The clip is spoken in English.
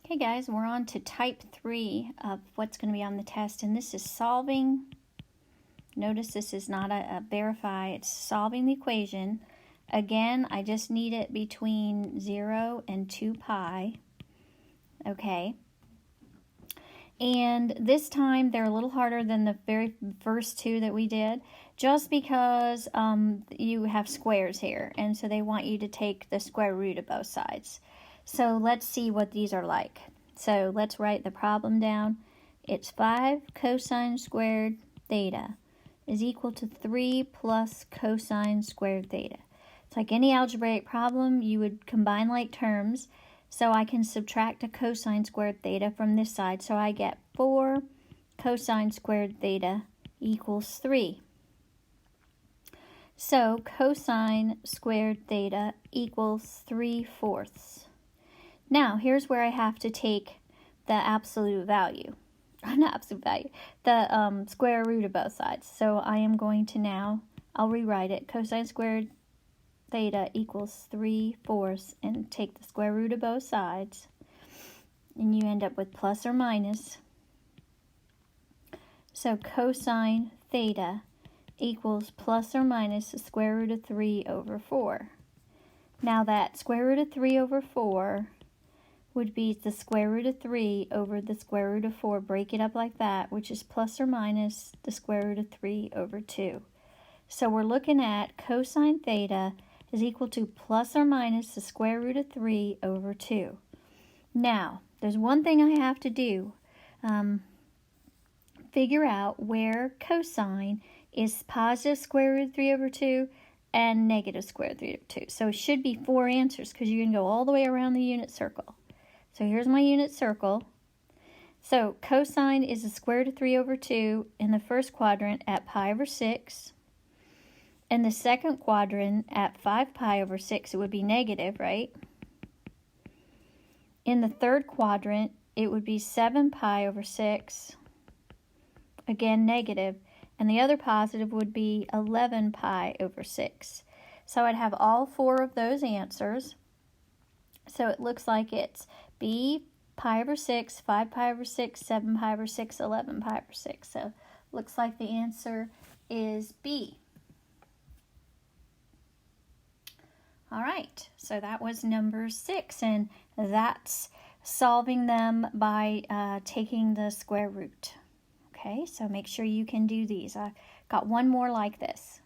Okay guys, we're on to type 3 of what's going to be on the test, and this is solving. Notice this is not a verify, it's solving the equation. Again, I just need it between 0 and 2 pi. Okay. And this time they're a little harder than the very first two that we did, just because you have squares here, and so they want you to take the square root of both sides. So let's see what these are like. So let's write the problem down. It's 5 cosine squared theta is equal to 3 plus cosine squared theta. It's like any algebraic problem, you would combine like terms. So I can subtract a cosine squared theta from this side. So I get 4 cosine squared theta equals 3. So cosine squared theta equals 3/4. Now here's where I have to take the absolute value. Not absolute value. The square root of both sides. So I am going to now, I'll rewrite it. Cosine squared theta equals 3/4 and take the square root of both sides, and you end up with plus or minus. So cosine theta equals plus or minus the square root of 3/4. Now that square root of 3/4 would be the square root of 3 over the square root of 4. Break it up like that, which is plus or minus the square root of 3/2. So we're looking at cosine theta is equal to plus or minus the square root of 3/2. Now, there's one thing I have to do. Figure out where cosine is positive square root of 3/2 and negative square root of 3/2. So it should be 4 answers because you can go all the way around the unit circle. So here's my unit circle. So cosine is the square root of 3/2 in the first quadrant at pi/6. In the second quadrant at 5 pi/6, it would be negative, right? In the third quadrant, it would be 7 pi/6, again negative, and the other positive would be 11 pi/6. So I'd have all 4 of those answers. So it looks like it's B pi/6, 5 pi/6, 7 pi/6, 11 pi/6. So looks like the answer is B. All right, so that was number 6, and that's solving them by taking the square root. Okay, so make sure you can do these. I've got one more like this.